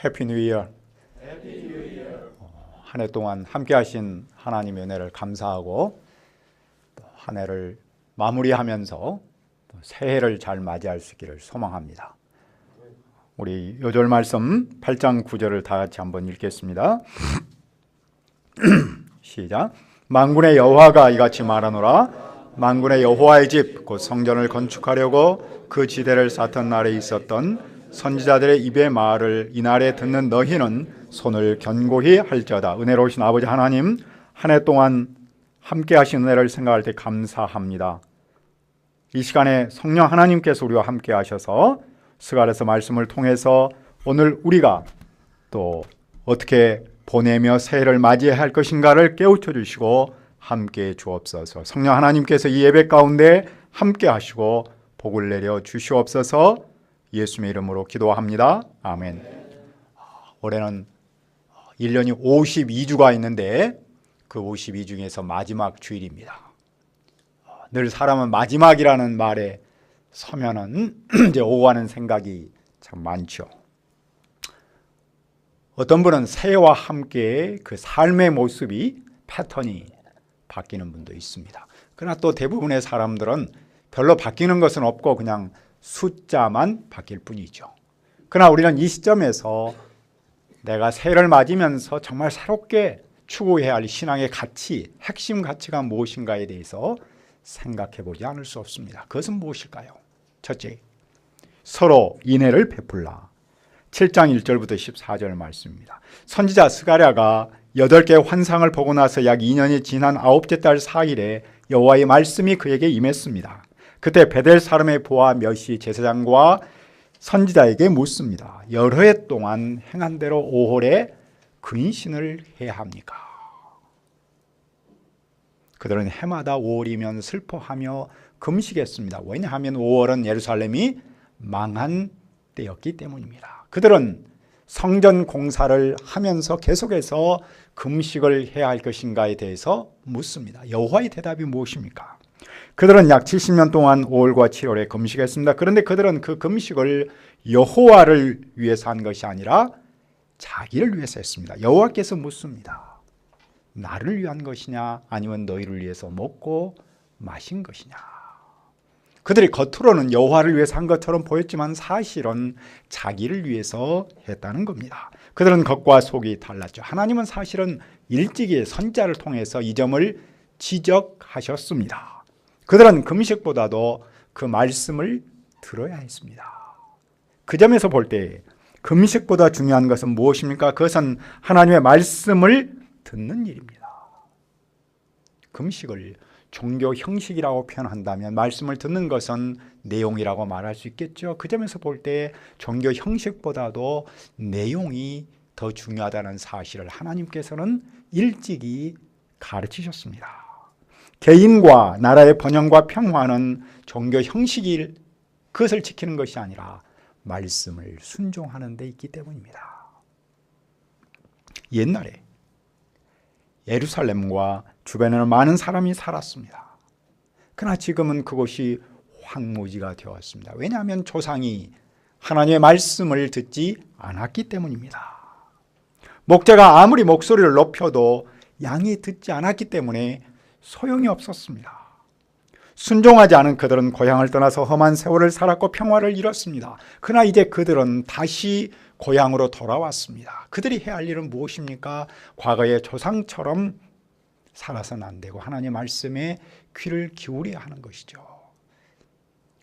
해피 뉴 이어. 한 해 동안 함께 하신 하나님의 은혜를 감사하고 또 한 해를 마무리하면서 또 새해를 잘 맞이할 수 있기를 소망합니다. 우리 요절 말씀 8장 9절을 다 같이 한번 읽겠습니다. 시작. 만군의 여호와가 이같이 말하노라. 만군의 여호와의 집 곧 성전을 건축하려고 그 지대를 쌓던 날에 있었던 선지자들의 입의 말을 이날에 듣는 너희는 손을 견고히 할지어다. 은혜로우신 아버지 하나님, 한 해 동안 함께 하신 은혜를 생각할 때 감사합니다. 이 시간에 성령 하나님께서 우리와 함께 하셔서 스가랴서 말씀을 통해서 오늘 우리가 또 어떻게 보내며 새해를 맞이해야 할 것인가를 깨우쳐 주시고 함께 주옵소서. 성령 하나님께서 이 예배 가운데 함께 하시고 복을 내려 주시옵소서. 예수님의 이름으로 기도합니다. 아멘. 올해는 1년이 52주가 있는데 그 52주 중에서 마지막 주일입니다. 늘 사람은 마지막이라는 말에 서면은 이제 오고 가는 생각이 참 많죠. 어떤 분은 새해와 함께 그 삶의 모습이 패턴이 바뀌는 분도 있습니다. 그러나 또 대부분의 사람들은 별로 바뀌는 것은 없고 그냥 숫자만 바뀔 뿐이죠. 그러나 우리는 이 시점에서 내가 새해를 맞으면서 정말 새롭게 추구해야 할 신앙의 가치, 핵심 가치가 무엇인가에 대해서 생각해 보지 않을 수 없습니다. 그것은 무엇일까요? 첫째, 서로 인애를 베풀라. 7장 1절부터 14절 말씀입니다. 선지자 스가랴가 8개의 환상을 보고 나서 약 2년이 지난 9째 달 4일에 여호와의 말씀이 그에게 임했습니다. 그때 베델 사람의 부하 몇이 제사장과 선지자에게 묻습니다. 여러 해 동안 행한 대로 5월에 근신을 해야 합니까? 그들은 해마다 5월이면 슬퍼하며 금식했습니다. 왜냐하면 5월은 예루살렘이 망한 때였기 때문입니다. 그들은 성전 공사를 하면서 계속해서 금식을 해야 할 것인가에 대해서 묻습니다. 여호와의 대답이 무엇입니까? 그들은 약 70년 동안 5월과 7월에 금식했습니다. 그런데 그들은 그 금식을 여호와를 위해서 한 것이 아니라 자기를 위해서 했습니다. 여호와께서 묻습니다. 나를 위한 것이냐 아니면 너희를 위해서 먹고 마신 것이냐. 그들이 겉으로는 여호와를 위해서 한 것처럼 보였지만 사실은 자기를 위해서 했다는 겁니다. 그들은 겉과 속이 달랐죠. 하나님은 사실은 일찍이 선지자를 통해서 이 점을 지적하셨습니다. 그들은 금식보다도 그 말씀을 들어야 했습니다. 그 점에서 볼 때 금식보다 중요한 것은 무엇입니까? 그것은 하나님의 말씀을 듣는 일입니다. 금식을 종교 형식이라고 표현한다면 말씀을 듣는 것은 내용이라고 말할 수 있겠죠. 그 점에서 볼 때 종교 형식보다도 내용이 더 중요하다는 사실을 하나님께서는 일찍이 가르치셨습니다. 개인과 나라의 번영과 평화는 종교 형식일 그것을 지키는 것이 아니라 말씀을 순종하는 데 있기 때문입니다. 옛날에 예루살렘과 주변에는 많은 사람이 살았습니다. 그러나 지금은 그곳이 황무지가 되었습니다. 왜냐하면 조상이 하나님의 말씀을 듣지 않았기 때문입니다. 목자가 아무리 목소리를 높여도 양이 듣지 않았기 때문에 소용이 없었습니다. 순종하지 않은 그들은 고향을 떠나서 험한 세월을 살았고 평화를 잃었습니다. 그러나 이제 그들은 다시 고향으로 돌아왔습니다. 그들이 해야 할 일은 무엇입니까? 과거의 조상처럼 살아서는 안 되고 하나님의 말씀에 귀를 기울여야 하는 것이죠.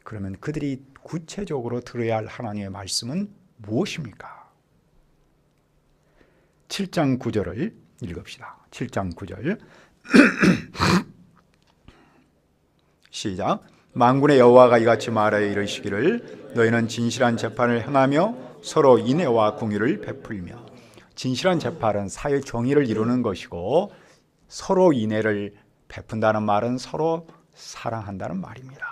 그러면 그들이 구체적으로 들어야 할 하나님의 말씀은 무엇입니까? 7장 9절을 읽읍시다. 7장 9절 시작. 만군의 여호와가 이같이 말하여 이르시기를 너희는 진실한 재판을 행하며 서로 인애와 공의를 베풀며. 진실한 재판은 사회 정의를 이루는 것이고 서로 인애를 베푼다는 말은 서로 사랑한다는 말입니다.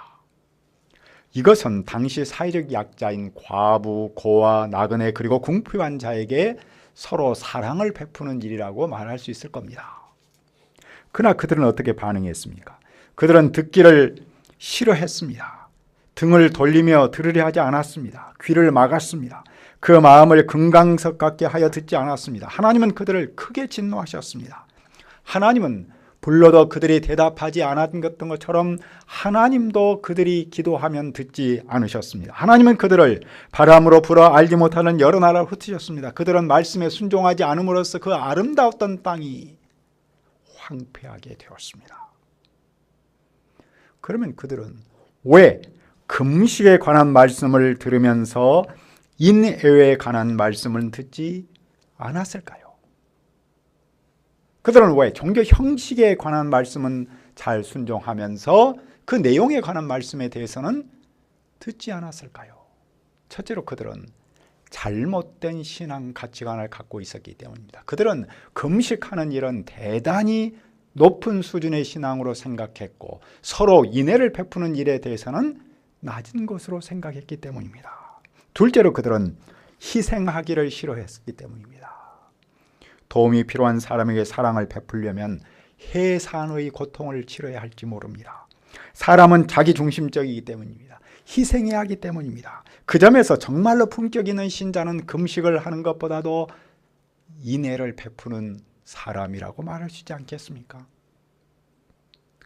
이것은 당시 사회적 약자인 과부, 고아, 나그네 그리고 궁핍한 자에게 서로 사랑을 베푸는 일이라고 말할 수 있을 겁니다. 그러나 그들은 어떻게 반응했습니까? 그들은 듣기를 싫어했습니다. 등을 돌리며 들으려 하지 않았습니다. 귀를 막았습니다. 그 마음을 금강석 같게 하여 듣지 않았습니다. 하나님은 그들을 크게 진노하셨습니다. 하나님은 불러도 그들이 대답하지 않았던 것처럼 하나님도 그들이 기도하면 듣지 않으셨습니다. 하나님은 그들을 바람으로 불어 알지 못하는 여러 나라로 흩으셨습니다. 그들은 말씀에 순종하지 않음으로써 그 아름다웠던 땅이 황폐하게 되었습니다. 그러면 그들은 왜 금식에 관한 말씀을 들으면서 인애에 관한 말씀을 듣지 않았을까요? 그들은 왜 종교 형식에 관한 말씀은 잘 순종하면서 그 내용에 관한 말씀에 대해서는 듣지 않았을까요? 첫째로 그들은 잘못된 신앙 가치관을 갖고 있었기 때문입니다. 그들은 금식하는 일은 대단히 높은 수준의 신앙으로 생각했고 서로 인애를 베푸는 일에 대해서는 낮은 것으로 생각했기 때문입니다. 둘째로 그들은 희생하기를 싫어했기 때문입니다. 도움이 필요한 사람에게 사랑을 베풀려면 해산의 고통을 치러야 할지 모릅니다. 사람은 자기중심적이기 때문입니다. 희생해야 하기 때문입니다. 그 점에서 정말로 품격 있는 신자는 금식을 하는 것보다도 인애를 베푸는 사람이라고 말할 수 있지 않겠습니까?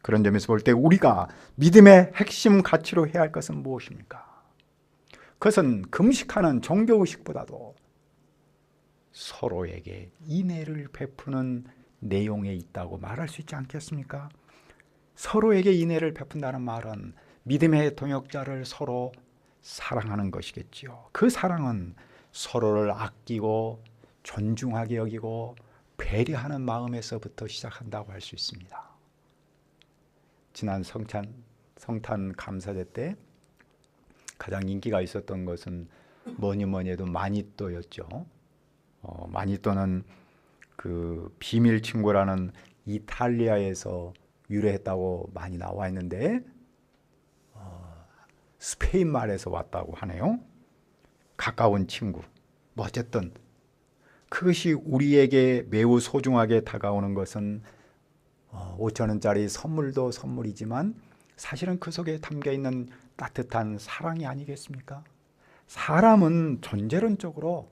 그런 점에서 볼 때 우리가 믿음의 핵심 가치로 해야 할 것은 무엇입니까? 그것은 금식하는 종교의식보다도 서로에게 인애를 베푸는 내용에 있다고 말할 수 있지 않겠습니까? 서로에게 인애를 베푼다는 말은 믿음의 동역자를 서로 사랑하는 것이겠지요. 그 사랑은 서로를 아끼고 존중하게 여기고 배려하는 마음에서부터 시작한다고 할 수 있습니다. 지난 성탄 감사제 때 가장 인기가 있었던 것은 뭐니 해도 마니또였죠. 마니또는 그 비밀 친구라는 이탈리아에서 유래했다고 많이 나와 있는데 스페인 말에서 왔다고 하네요. 가까운 친구. 뭐 어쨌든 그것이 우리에게 매우 소중하게 다가오는 것은 5,000원짜리 선물도 선물이지만 사실은 그 속에 담겨있는 따뜻한 사랑이 아니겠습니까? 사람은 존재론적으로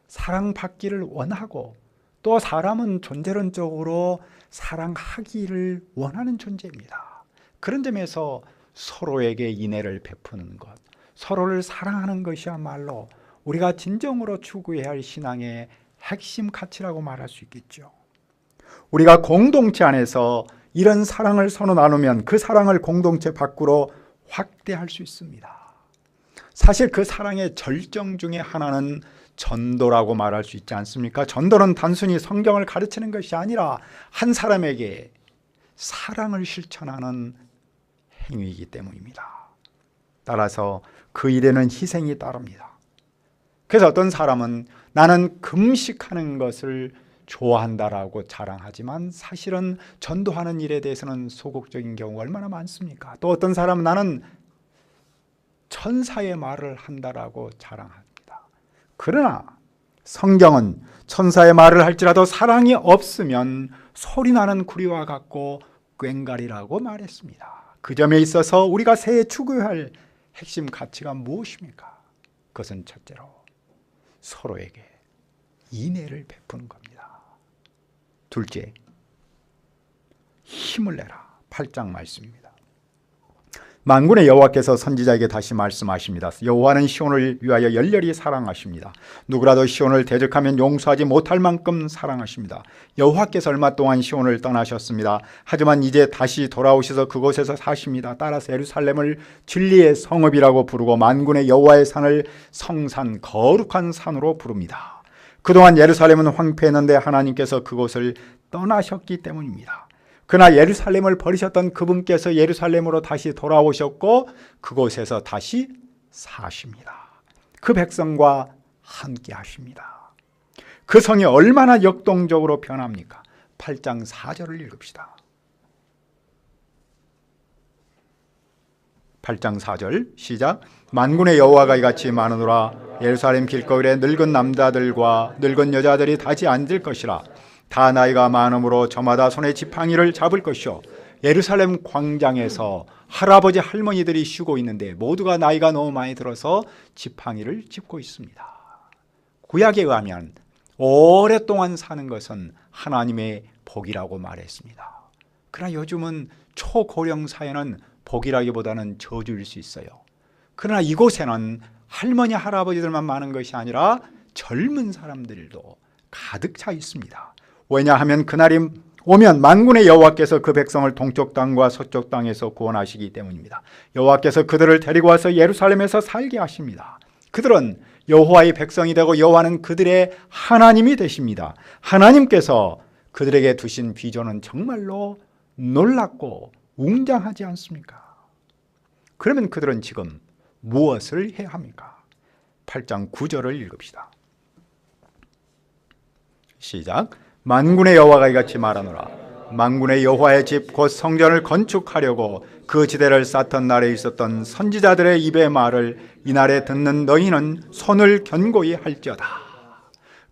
사랑받기를 원하고 또 사람은 존재론적으로 사랑하기를 원하는 존재입니다. 그런 점에서 서로에게 인애를 베푸는 것, 서로를 사랑하는 것이야말로 우리가 진정으로 추구해야 할 신앙의 핵심 가치라고 말할 수 있겠죠. 우리가 공동체 안에서 이런 사랑을 서로 나누면 그 사랑을 공동체 밖으로 확대할 수 있습니다. 사실 그 사랑의 절정 중에 하나는 전도라고 말할 수 있지 않습니까? 전도는 단순히 성경을 가르치는 것이 아니라 한 사람에게 사랑을 실천하는 행위이기 때문입니다. 따라서 그 일에는 희생이 따릅니다. 그래서 어떤 사람은 나는 금식하는 것을 좋아한다라고 자랑하지만 사실은 전도하는 일에 대해서는 소극적인 경우가 얼마나 많습니까? 또 어떤 사람은 나는 천사의 말을 한다라고 자랑합니다. 그러나 성경은 천사의 말을 할지라도 사랑이 없으면 소리나는 구리와 같고 꽹과리라고 말했습니다. 그 점에 있어서 우리가 새해 추구할 핵심 가치가 무엇입니까? 그것은 첫째로 서로에게 인애를 베푸는 겁니다. 둘째, 힘을 내라. 8장 말씀입니다. 만군의 여호와께서 선지자에게 다시 말씀하십니다. 여호와는 시온을 위하여 열렬히 사랑하십니다. 누구라도 시온을 대적하면 용서하지 못할 만큼 사랑하십니다. 여호와께서 얼마 동안 시온을 떠나셨습니다. 하지만 이제 다시 돌아오셔서 그곳에서 사십니다. 따라서 예루살렘을 진리의 성읍이라고 부르고 만군의 여호와의 산을 성산 거룩한 산으로 부릅니다. 그동안 예루살렘은 황폐했는데 하나님께서 그곳을 떠나셨기 때문입니다. 그러나 예루살렘을 버리셨던 그분께서 예루살렘으로 다시 돌아오셨고 그곳에서 다시 사십니다. 그 백성과 함께 하십니다. 그 성이 얼마나 역동적으로 변합니까? 8장 4절을 읽읍시다. 8장 4절 시작. 만군의 여호와가 이같이 말하노라. 예루살렘 길거리에 늙은 남자들과 늙은 여자들이 다시 앉을 것이라. 다 나이가 많음으로 저마다 손에 지팡이를 잡을 것이요. 예루살렘 광장에서 할아버지 할머니들이 쉬고 있는데 모두가 나이가 너무 많이 들어서 지팡이를 짚고 있습니다. 구약에 의하면 오랫동안 사는 것은 하나님의 복이라고 말했습니다. 그러나 요즘은 초고령 사회는 복이라기보다는 저주일 수 있어요. 그러나 이곳에는 할머니 할아버지들만 많은 것이 아니라 젊은 사람들도 가득 차 있습니다. 왜냐하면 그날이 오면 만군의 여호와께서 그 백성을 동쪽 땅과 서쪽 땅에서 구원하시기 때문입니다. 여호와께서 그들을 데리고 와서 예루살렘에서 살게 하십니다. 그들은 여호와의 백성이 되고 여호와는 그들의 하나님이 되십니다. 하나님께서 그들에게 두신 비전은 정말로 놀랍고 웅장하지 않습니까? 그러면 그들은 지금 무엇을 해야 합니까? 8장 9절을 읽읍시다. 시작. 만군의 여호와가 이같이 말하노라. 만군의 여호와의 집 곧 성전을 건축하려고 그 지대를 쌓던 날에 있었던 선지자들의 입의 말을 이날에 듣는 너희는 손을 견고히 할지어다.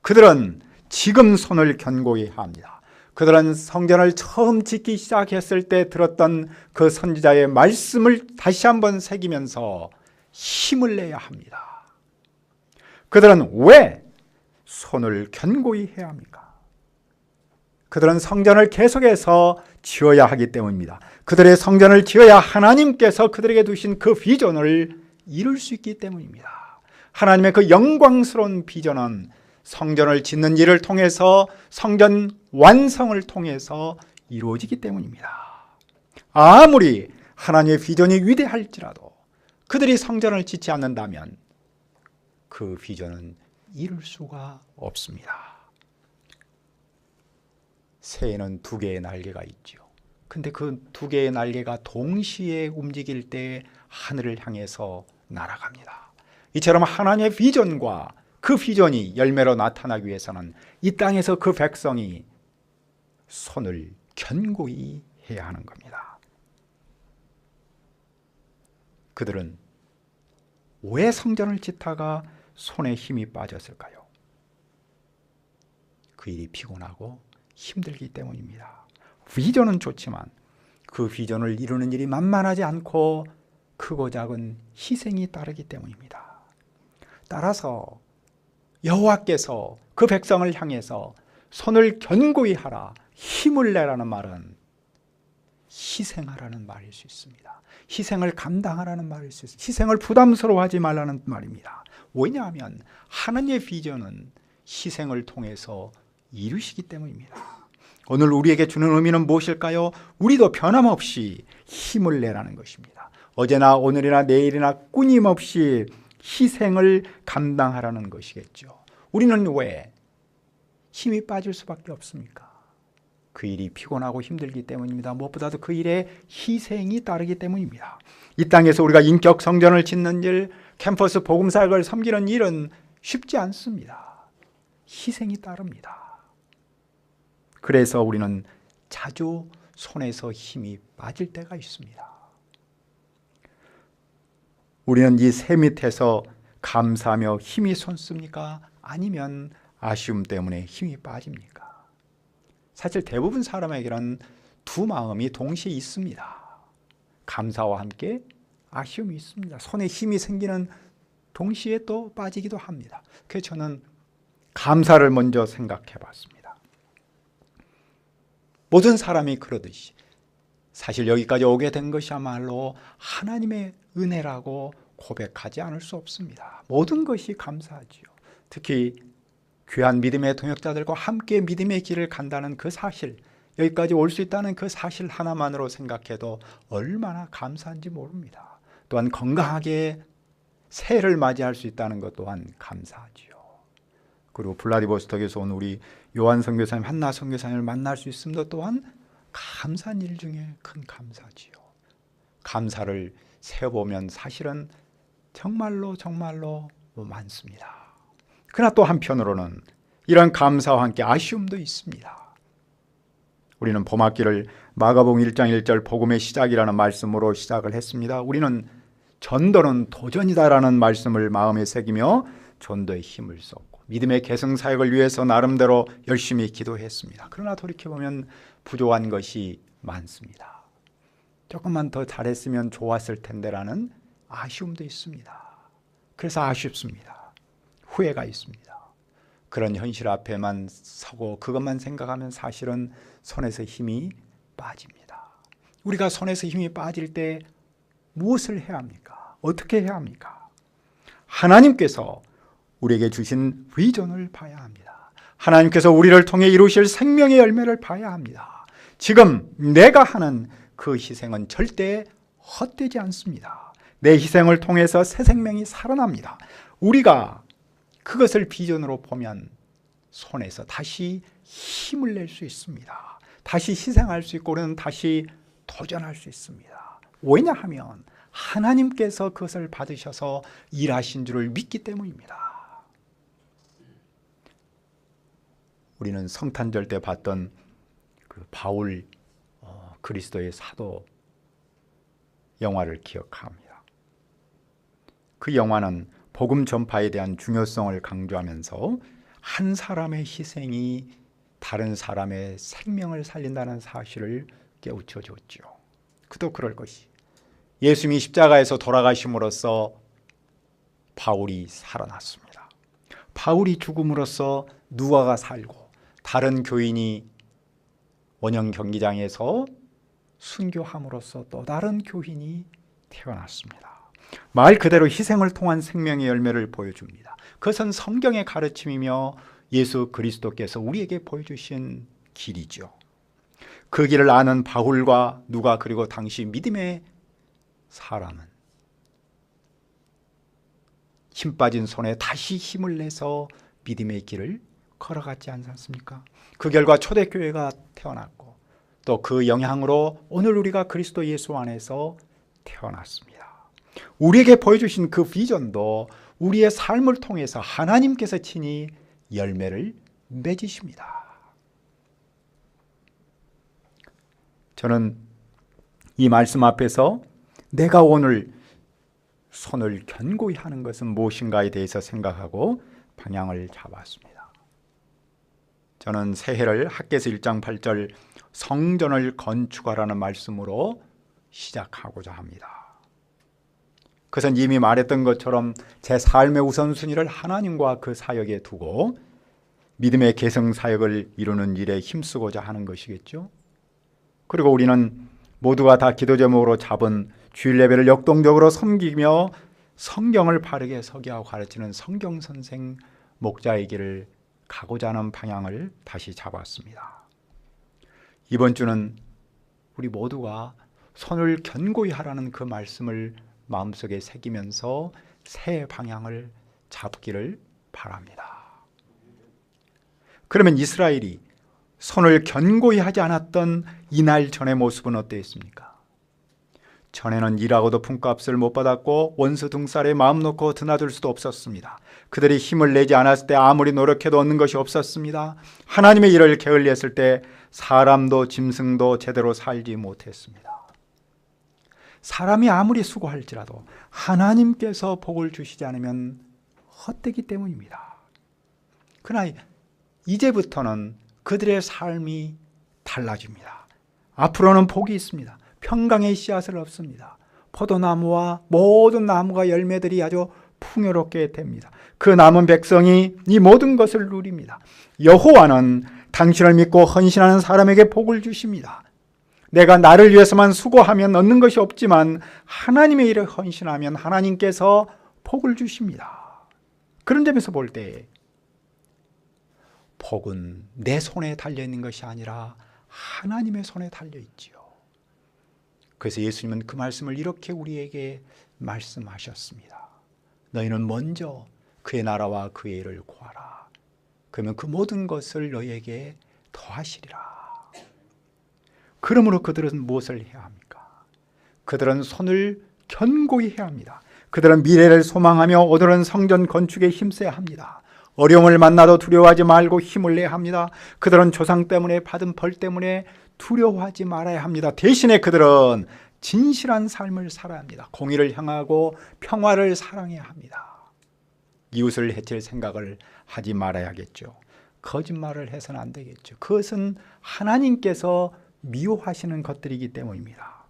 그들은 지금 손을 견고히 합니다. 그들은 성전을 처음 짓기 시작했을 때 들었던 그 선지자의 말씀을 다시 한번 새기면서 힘을 내야 합니다. 그들은 왜 손을 견고히 해야 합니까? 그들은 성전을 계속해서 지어야 하기 때문입니다. 그들의 성전을 지어야 하나님께서 그들에게 두신 그 비전을 이룰 수 있기 때문입니다. 하나님의 그 영광스러운 비전은 성전을 짓는 일을 통해서, 성전 완성을 통해서 이루어지기 때문입니다. 아무리 하나님의 비전이 위대할지라도 그들이 성전을 짓지 않는다면 그 비전은 이룰 수가 없습니다. 새에는 두 개의 날개가 있죠. 근데 그 두 개의 날개가 동시에 움직일 때 하늘을 향해서 날아갑니다. 이처럼 하나님의 비전과 그 비전이 열매로 나타나기 위해서는 이 땅에서 그 백성이 손을 견고히 해야 하는 겁니다. 그들은 왜 성전을 짓다가 손에 힘이 빠졌을까요? 그 일이 피곤하고 힘들기 때문입니다. 비전은 좋지만 그 비전을 이루는 일이 만만하지 않고 크고 작은 희생이 따르기 때문입니다. 따라서 여호와께서 그 백성을 향해서 손을 견고히 하라, 힘을 내라는 말은 희생하라는 말일 수 있습니다. 희생을 감당하라는 말일 수 있습니다. 희생을 부담스러워하지 말라는 말입니다. 왜냐하면 하나님의 비전은 희생을 통해서 이루시기 때문입니다. 오늘 우리에게 주는 의미는 무엇일까요? 우리도 변함없이 힘을 내라는 것입니다. 어제나 오늘이나 내일이나 끊임없이 희생을 감당하라는 것이겠죠. 우리는 왜 힘이 빠질 수밖에 없습니까? 그 일이 피곤하고 힘들기 때문입니다. 무엇보다도 그 일에 희생이 따르기 때문입니다. 이 땅에서 우리가 인격 성전을 짓는 일, 캠퍼스 복음사역을 섬기는 일은 쉽지 않습니다. 희생이 따릅니다. 그래서 우리는 자주 손에서 힘이 빠질 때가 있습니다. 우리는 이 새 밑에서 감사하며 힘이 솟습니까? 아니면 아쉬움 때문에 힘이 빠집니까? 사실 대부분 사람에게는 두 마음이 동시에 있습니다. 감사와 함께 아쉬움이 있습니다. 손에 힘이 생기는 동시에 또 빠지기도 합니다. 그래서 저는 감사를 먼저 생각해 봤습니다. 모든 사람이 그러듯이 사실 여기까지 오게 된 것이야말로 하나님의 은혜라고 고백하지 않을 수 없습니다. 모든 것이 감사하지요. 특히 귀한 믿음의 동역자들과 함께 믿음의 길을 간다는 그 사실, 여기까지 올 수 있다는 그 사실 하나만으로 생각해도 얼마나 감사한지 모릅니다. 또한 건강하게 새해를 맞이할 수 있다는 것 또한 감사하지요. 그리고 블라디보스톡에서 온 우리 요한 선교사님, 한나 선교사님을 만날 수 있음도 또한 감사한 일 중에 큰 감사지요. 감사를 세어보면 사실은 정말로 많습니다. 그러나 또 한편으로는 이런 감사와 함께 아쉬움도 있습니다. 우리는 봄학기를 마가복음 1장 1절 복음의 시작이라는 말씀으로 시작을 했습니다. 우리는 전도는 도전이다라는 말씀을 마음에 새기며 전도에 힘을 쏟고 믿음의 계승사역을 위해서 나름대로 열심히 기도했습니다. 그러나 돌이켜보면 부족한 것이 많습니다. 조금만 더 잘했으면 좋았을 텐데라는 아쉬움도 있습니다. 그래서 아쉽습니다. 후회가 있습니다. 그런 현실 앞에만 서고 그것만 생각하면 사실은 손에서 힘이 빠집니다. 우리가 손에서 힘이 빠질 때 무엇을 해야 합니까? 어떻게 해야 합니까? 하나님께서 우리에게 주신 비전을 봐야 합니다. 하나님께서 우리를 통해 이루실 생명의 열매를 봐야 합니다. 지금 내가 하는 그 희생은 절대 헛되지 않습니다. 내 희생을 통해서 새 생명이 살아납니다. 우리가 그것을 비전으로 보면 손에서 다시 힘을 낼 수 있습니다. 다시 희생할 수 있고 우리는 다시 도전할 수 있습니다. 왜냐하면 하나님께서 그것을 받으셔서 일하신 줄을 믿기 때문입니다. 우리는 성탄절 때 봤던 그 바울 그리스도의 사도 영화를 기억합니다. 그 영화는 복음 전파에 대한 중요성을 강조하면서 한 사람의 희생이 다른 사람의 생명을 살린다는 사실을 깨우쳐 줬죠. 그도 그럴 것이 예수님이 십자가에서 돌아가심으로써 바울이 살아났습니다. 바울이 죽음으로써 누가가 살고 다른 교인이 원형 경기장에서 순교함으로써 또 다른 교인이 태어났습니다. 말 그대로 희생을 통한 생명의 열매를 보여줍니다. 그것은 성경의 가르침이며 예수 그리스도께서 우리에게 보여주신 길이죠. 그 길을 아는 바울과 누가 그리고 당시 믿음의 사람은 힘 빠진 손에 다시 힘을 내서 믿음의 길을 걸어갔지 않습니까? 그 결과 초대교회가 태어났고 또 그 영향으로 오늘 우리가 그리스도 예수 안에서 태어났습니다. 우리에게 보여주신 그 비전도 우리의 삶을 통해서 하나님께서 친히 열매를 맺으십니다. 저는 이 말씀 앞에서 내가 오늘 손을 견고히 하는 것은 무엇인가에 대해서 생각하고 방향을 잡았습니다. 저는 새해를 학개서 1장 8절 성전을 건축하라는 말씀으로 시작하고자 합니다. 그것은 이미 말했던 것처럼 제 삶의 우선순위를 하나님과 그 사역에 두고 믿음의 계승 사역을 이루는 일에 힘쓰고자 하는 것이겠죠. 그리고 우리는 모두가 다 기도 제목으로 잡은 주일 예배를 역동적으로 섬기며 성경을 바르게 서기하고 가르치는 성경 선생 목자의 길을 가고자 하는 방향을 다시 잡았습니다. 이번 주는 우리 모두가 손을 견고히 하라는 그 말씀을 마음속에 새기면서 새 방향을 잡기를 바랍니다. 그러면 이스라엘이 손을 견고히 하지 않았던 이날 전의 모습은 어땠습니까? 전에는 일하고도 품값을 못 받았고 원수 등살에 마음 놓고 드나들 수도 없었습니다. 그들이 힘을 내지 않았을 때 아무리 노력해도 얻는 것이 없었습니다. 하나님의 일을 게을리했을 때 사람도 짐승도 제대로 살지 못했습니다. 사람이 아무리 수고할지라도 하나님께서 복을 주시지 않으면 헛되기 때문입니다. 그러나 이제부터는 그들의 삶이 달라집니다. 앞으로는 복이 있습니다. 평강의 씨앗을 얻습니다. 포도나무와 모든 나무가 열매들이 아주 풍요롭게 됩니다. 그 남은 백성이 이 모든 것을 누립니다. 여호와는 당신을 믿고 헌신하는 사람에게 복을 주십니다. 내가 나를 위해서만 수고하면 얻는 것이 없지만 하나님의 일에 헌신하면 하나님께서 복을 주십니다. 그런 점에서 볼 때 복은 내 손에 달려있는 것이 아니라 하나님의 손에 달려있지요. 그래서 예수님은 그 말씀을 이렇게 우리에게 말씀하셨습니다. 너희는 먼저 그의 나라와 그의 일을 구하라. 그러면 그 모든 것을 너희에게 더하시리라. 그러므로 그들은 무엇을 해야 합니까? 그들은 손을 견고히 해야 합니다. 그들은 미래를 소망하며 오늘은 성전 건축에 힘써야 합니다. 어려움을 만나도 두려워하지 말고 힘을 내야 합니다. 그들은 조상 때문에 받은 벌 때문에 두려워하지 말아야 합니다. 대신에 그들은 진실한 삶을 살아야 합니다. 공의를 향하고 평화를 사랑해야 합니다. 이웃을 해칠 생각을 하지 말아야겠죠. 거짓말을 해서는 안 되겠죠. 그것은 하나님께서 미워하시는 것들이기 때문입니다.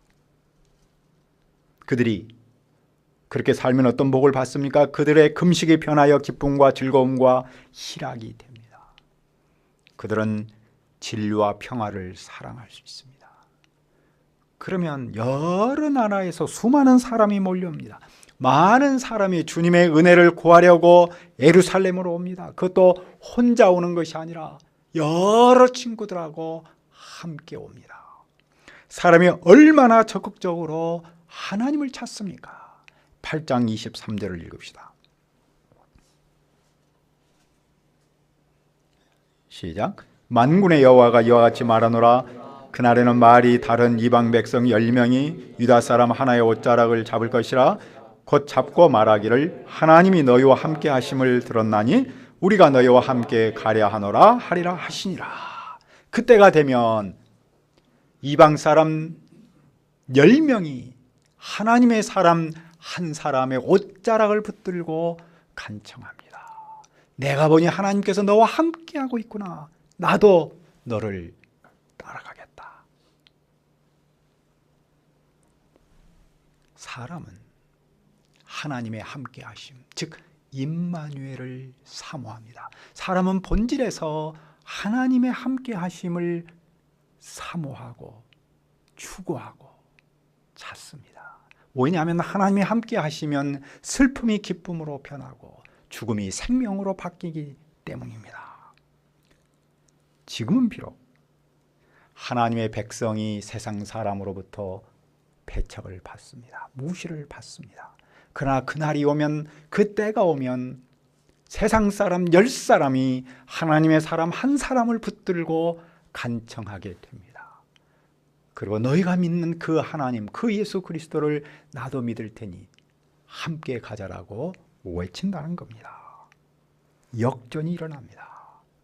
그들이 그렇게 살면 어떤 복을 받습니까? 그들의 금식이 변하여 기쁨과 즐거움과 희락이 됩니다. 그들은 진리와 평화를 사랑할 수 있습니다. 그러면 여러 나라에서 수많은 사람이 몰려옵니다. 많은 사람이 주님의 은혜를 구하려고 예루살렘으로 옵니다. 그것도 혼자 오는 것이 아니라 여러 친구들하고 함께 옵니다. 사람이 얼마나 적극적으로 하나님을 찾습니까? 8장 23절을 읽읍시다. 시작. 만군의 여호와가 이와 같이 말하노라. 그날에는 말이 다른 이방 백성 10명이 유다 사람 하나의 옷자락을 잡을 것이라. 곧 잡고 말하기를 하나님이 너희와 함께 하심을 들었나니 우리가 너희와 함께 가랴 하노라 하리라 하시니라. 그때가 되면 이방 사람 10명이 하나님의 사람 한 사람의 옷자락을 붙들고 간청합니다. 내가 보니 하나님께서 너와 함께하고 있구나. 나도 너를 따라가겠다. 사람은 하나님의 함께하심, 즉 임마누엘을 사모합니다. 사람은 본질에서 하나님의 함께하심을 사모하고 추구하고 찾습니다. 왜냐하면 하나님이 함께하시면 슬픔이 기쁨으로 변하고 죽음이 생명으로 바뀌기 때문입니다. 지금은 비록 하나님의 백성이 세상 사람으로부터 배척을 받습니다. 무시를 받습니다. 그러나 그날이 오면, 그때가 오면 세상 사람 10사람이 하나님의 사람 한 사람을 붙들고 간청하게 됩니다. 그리고 너희가 믿는 그 하나님, 그 예수 그리스도를 나도 믿을 테니 함께 가자라고 외친다는 겁니다. 역전이 일어납니다.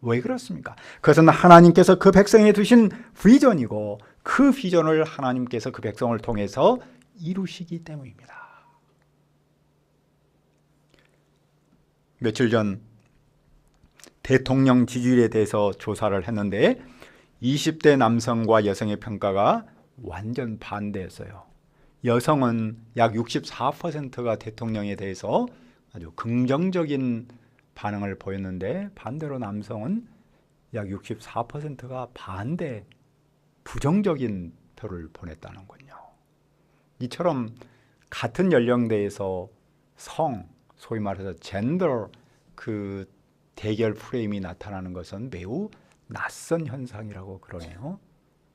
왜 그렇습니까? 그것은 하나님께서 그 백성에 두신 비전이고 그 비전을 하나님께서 그 백성을 통해서 이루시기 때문입니다. 며칠 전 대통령 지지율에 대해서 조사를 했는데 20대 남성과 여성의 평가가 완전 반대였어요. 여성은 약 64%가 대통령에 대해서 아주 긍정적인 반응을 보였는데 반대로 남성은 약 64%가 반대, 부정적인 표를 보냈다는군요. 이처럼 같은 연령대에서 성, 소위 말해서 젠더 그 대결 프레임이 나타나는 것은 매우 낯선 현상이라고 그러네요.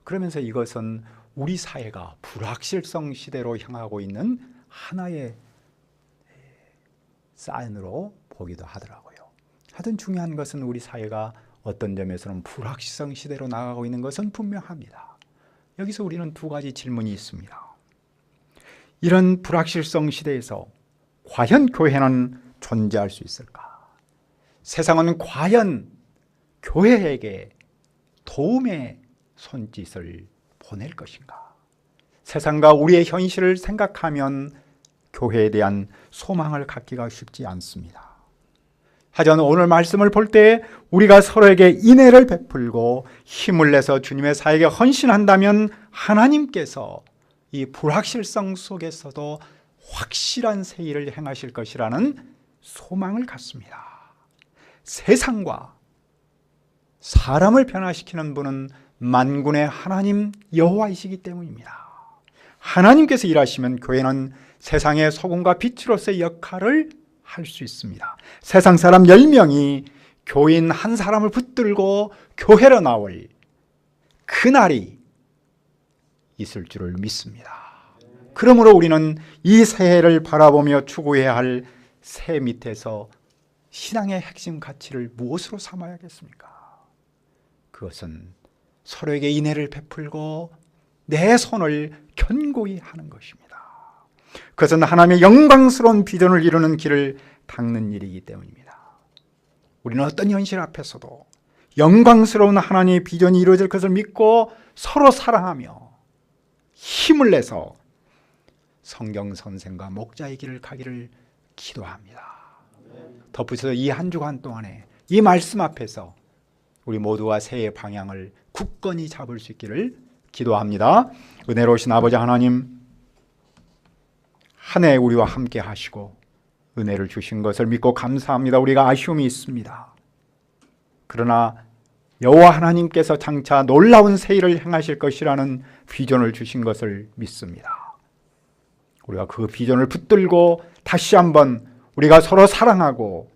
그러면서 이것은 우리 사회가 불확실성 시대로 향하고 있는 하나의 사인으로 보기도 하더라고요. 하여튼 중요한 것은 우리 사회가 어떤 점에서는 불확실성 시대로 나가고 있는 것은 분명합니다. 여기서 우리는 두 가지 질문이 있습니다. 이런 불확실성 시대에서 과연 교회는 존재할 수 있을까? 세상은 과연 교회에게 도움의 손짓을 보낼 것인가? 세상과 우리의 현실을 생각하면 교회에 대한 소망을 갖기가 쉽지 않습니다. 하지만 오늘 말씀을 볼 때 우리가 서로에게 인애를 베풀고 힘을 내서 주님의 사역에 헌신한다면 하나님께서 이 불확실성 속에서도 확실한 새 일을 행하실 것이라는 소망을 갖습니다. 세상과 사람을 변화시키는 분은 만군의 하나님 여호와이시기 때문입니다. 하나님께서 일하시면 교회는 세상의 소금과 빛으로서의 역할을 할 수 있습니다. 세상 사람 10명이 교인 한 사람을 붙들고 교회로 나올 그날이 있을 줄을 믿습니다. 그러므로 우리는 이 새해를 바라보며 추구해야 할 새 밑에서 신앙의 핵심 가치를 무엇으로 삼아야겠습니까? 그것은 서로에게 인애를 베풀고 내 손을 견고히 하는 것입니다. 그것은 하나님의 영광스러운 비전을 이루는 길을 닦는 일이기 때문입니다. 우리는 어떤 현실 앞에서도 영광스러운 하나님의 비전이 이루어질 것을 믿고 서로 사랑하며 힘을 내서 성경 선생과 목자의 길을 가기를 기도합니다. 덧붙여서 이 한 주간 동안에 이 말씀 앞에서 우리 모두가 새해의 방향을 굳건히 잡을 수 있기를 기도합니다. 은혜로우신 아버지 하나님, 한 해 우리와 함께 하시고 은혜를 주신 것을 믿고 감사합니다. 우리가 아쉬움이 있습니다. 그러나 여호와 하나님께서 장차 놀라운 새 일을 행하실 것이라는 비전을 주신 것을 믿습니다. 우리가 그 비전을 붙들고 다시 한번 우리가 서로 사랑하고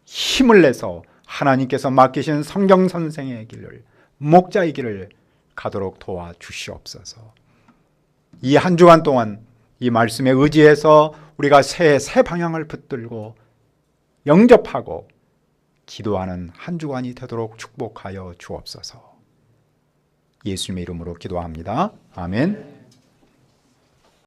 힘을 내서 하나님께서 맡기신 성경 선생의 길을, 목자의 길을 가도록 도와주시옵소서. 이 한 주간 동안 이 말씀에 의지해서 우리가 새 방향을 붙들고 영접하고 기도하는 한 주간이 되도록 축복하여 주옵소서. 예수님의 이름으로 기도합니다. 아멘.